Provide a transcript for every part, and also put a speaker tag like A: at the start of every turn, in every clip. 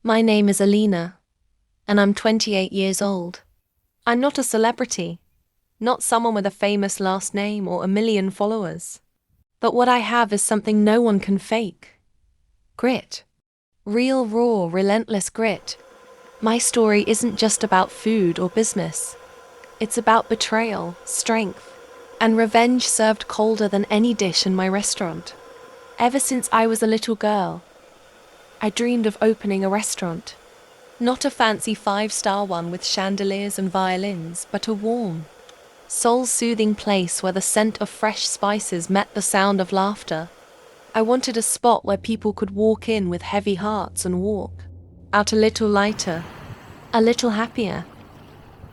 A: My name is Alina, and I'm 28 years old. I'm not a celebrity, not someone with a famous last name or a million followers. But what I have is something no one can fake. Grit. Real, raw, relentless grit. My story isn't just about food or business. It's about betrayal, strength, and revenge served colder than any dish in my restaurant. Ever since I was a little girl, I dreamed of opening a restaurant. Not a fancy five-star one with chandeliers and violins, but a warm, soul-soothing place where the scent of fresh spices met the sound of laughter. I wanted a spot where people could walk in with heavy hearts and walk out a little lighter, a little happier.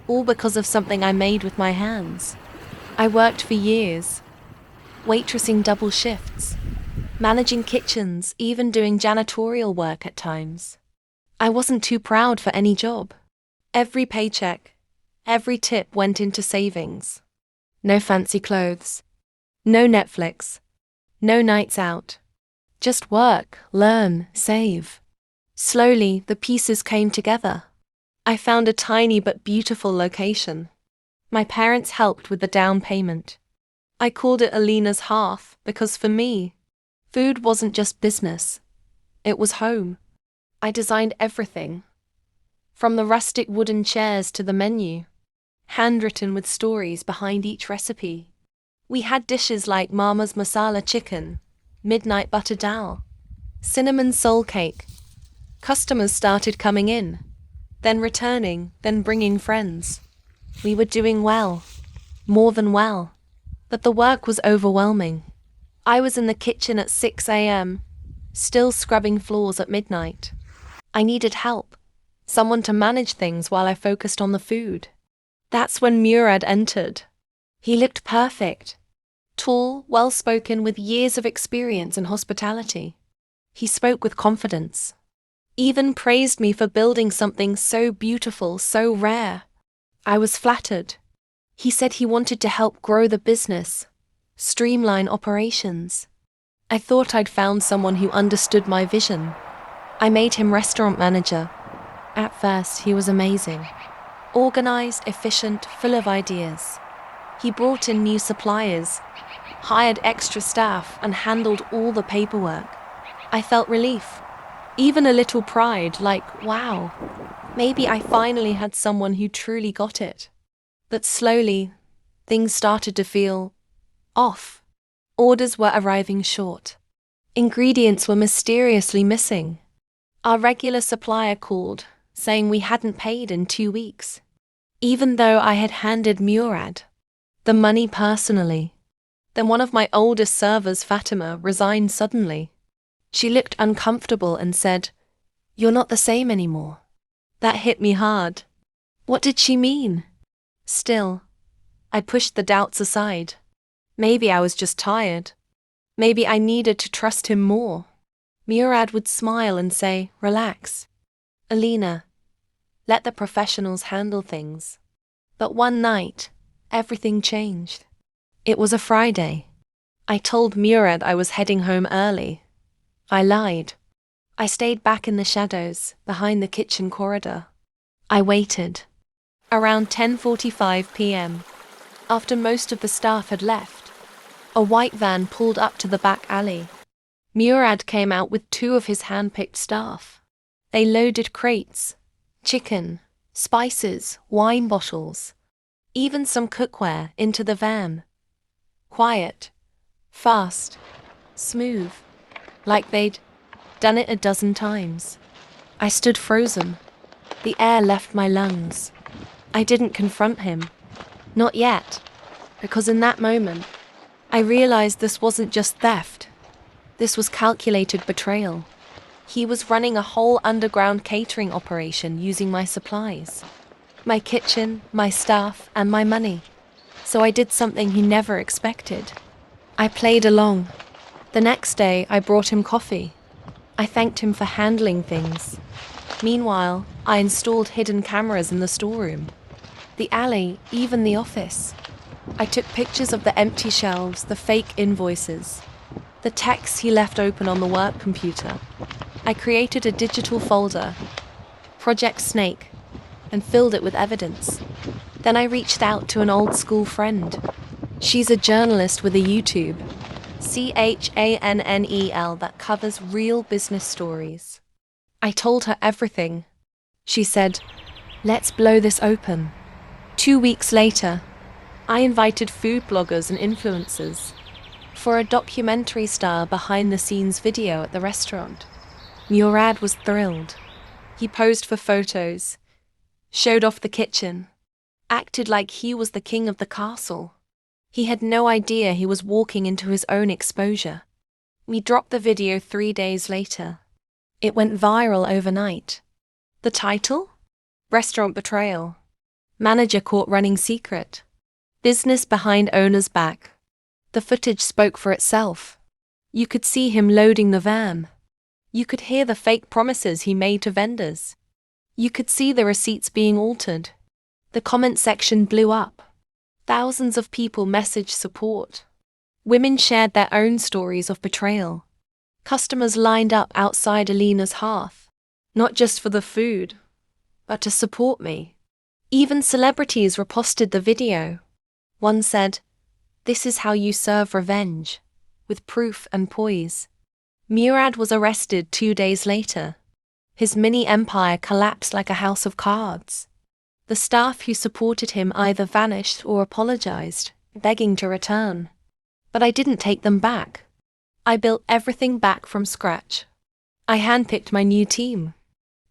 A: All because of something I made with my hands. I worked for years, waitressing double shifts, managing kitchens, even doing janitorial work at times. I wasn't too proud for any job. Every paycheck, every tip went into savings. No fancy clothes, no Netflix, no nights out. Just work, learn, save. Slowly, the pieces came together. I found a tiny but beautiful location. My parents helped with the down payment. I called it Alina's Hearth because for me, food wasn't just business. It was home. I designed everything, from the rustic wooden chairs to the menu, handwritten with stories behind each recipe. We had dishes like Mama's masala chicken, midnight butter dal, cinnamon soul cake. Customers started coming in, then returning, then bringing friends. We were doing well, more than well, but the work was overwhelming. I was in the kitchen at 6 a.m., still scrubbing floors at midnight. I needed help, someone to manage things while I focused on the food. That's when Murad entered. He looked perfect, tall, well-spoken, with years of experience in hospitality. He spoke with confidence, even praised me for building something so beautiful, so rare. I was flattered. He said he wanted to help grow the business, streamline operations. I thought I'd found someone who understood my vision. I made him restaurant manager. At first, he was amazing. Organized, efficient, full of ideas. He brought in new suppliers, hired extra staff, and handled all the paperwork. I felt relief, even a little pride, like, wow, maybe I finally had someone who truly got it. But slowly, things started to feel off. Orders were arriving short. Ingredients were mysteriously missing. Our regular supplier called, saying we hadn't paid in 2 weeks, even though I had handed Murad the money personally. Then one of my oldest servers, Fatima, resigned suddenly. She looked uncomfortable and said, "You're not the same anymore." That hit me hard. What did she mean? Still, I pushed the doubts aside. Maybe I was just tired. Maybe I needed to trust him more. Murad would smile and say, "Relax, Alina, let the professionals handle things." But one night, everything changed. It was a Friday. I told Murad I was heading home early. I lied. I stayed back in the shadows, behind the kitchen corridor. I waited. Around 10:45 p.m., after most of the staff had left, a white van pulled up to the back alley. Murad came out with 2 of his hand-picked staff. They loaded crates, chicken, spices, wine bottles, even some cookware into the van. Quiet, fast, smooth, like they'd done it a dozen times. I stood frozen. The air left my lungs. I didn't confront him. Not yet, because in that moment, I realized this wasn't just theft. This was calculated betrayal. He was running a whole underground catering operation using my supplies, my kitchen, my staff, and my money. So I did something he never expected. I played along. The next day, I brought him coffee. I thanked him for handling things. Meanwhile, I installed hidden cameras in the storeroom, the alley, even the office. I took pictures of the empty shelves, the fake invoices, the texts he left open on the work computer. I created a digital folder, Project Snake, and filled it with evidence. Then I reached out to an old school friend. She's a journalist with a YouTube, channel, that covers real business stories. I told her everything. She said, "Let's blow this open." 2 weeks later, I invited food bloggers and influencers for a documentary style behind-the-scenes video at the restaurant. Murad was thrilled. He posed for photos, showed off the kitchen, acted like he was the king of the castle. He had no idea he was walking into his own exposure. We dropped the video 3 days later. It went viral overnight. The title? Restaurant Betrayal. Manager caught running secret. Business behind owner's back. The footage spoke for itself. You could see him loading the van. You could hear the fake promises he made to vendors. You could see the receipts being altered. The comment section blew up. Thousands of people messaged support. Women shared their own stories of betrayal. Customers lined up outside Alina's Hearth, not just for the food, but to support me. Even celebrities reposted the video. One said, "This is how you serve revenge," with proof and poise. Murad was arrested 2 days later. His mini-empire collapsed like a house of cards. The staff who supported him either vanished or apologized, begging to return. But I didn't take them back. I built everything back from scratch. I handpicked my new team.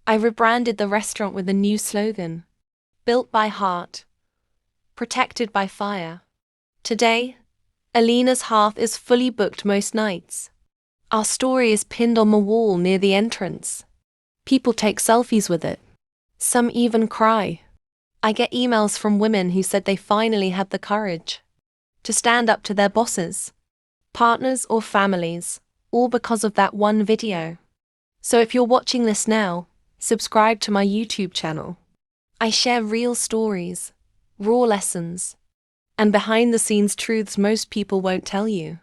A: I rebranded the restaurant with a new slogan: Built by Heart, Protected by Fire. Today, Alina's Hearth is fully booked most nights. Our story is pinned on the wall near the entrance. People take selfies with it. Some even cry. I get emails from women who said they finally had the courage to stand up to their bosses, partners or families, all because of that one video. So if you're watching this now, subscribe to my YouTube channel. I share real stories, raw lessons, and behind-the-scenes truths most people won't tell you.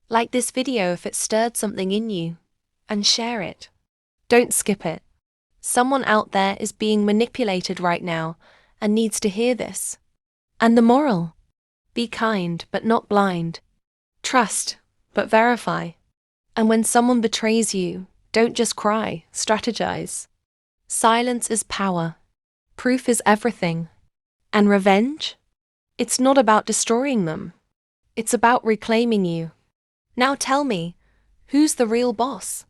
A: Like this video if it stirred something in you, and share it. Don't skip it. Someone out there is being manipulated right now and needs to hear this. And the moral? Be kind but not blind. Trust but verify. And when someone betrays you, don't just cry, strategize. Silence is power. Proof is everything. And revenge? It's not about destroying them. It's about reclaiming you. Now tell me, who's the real boss?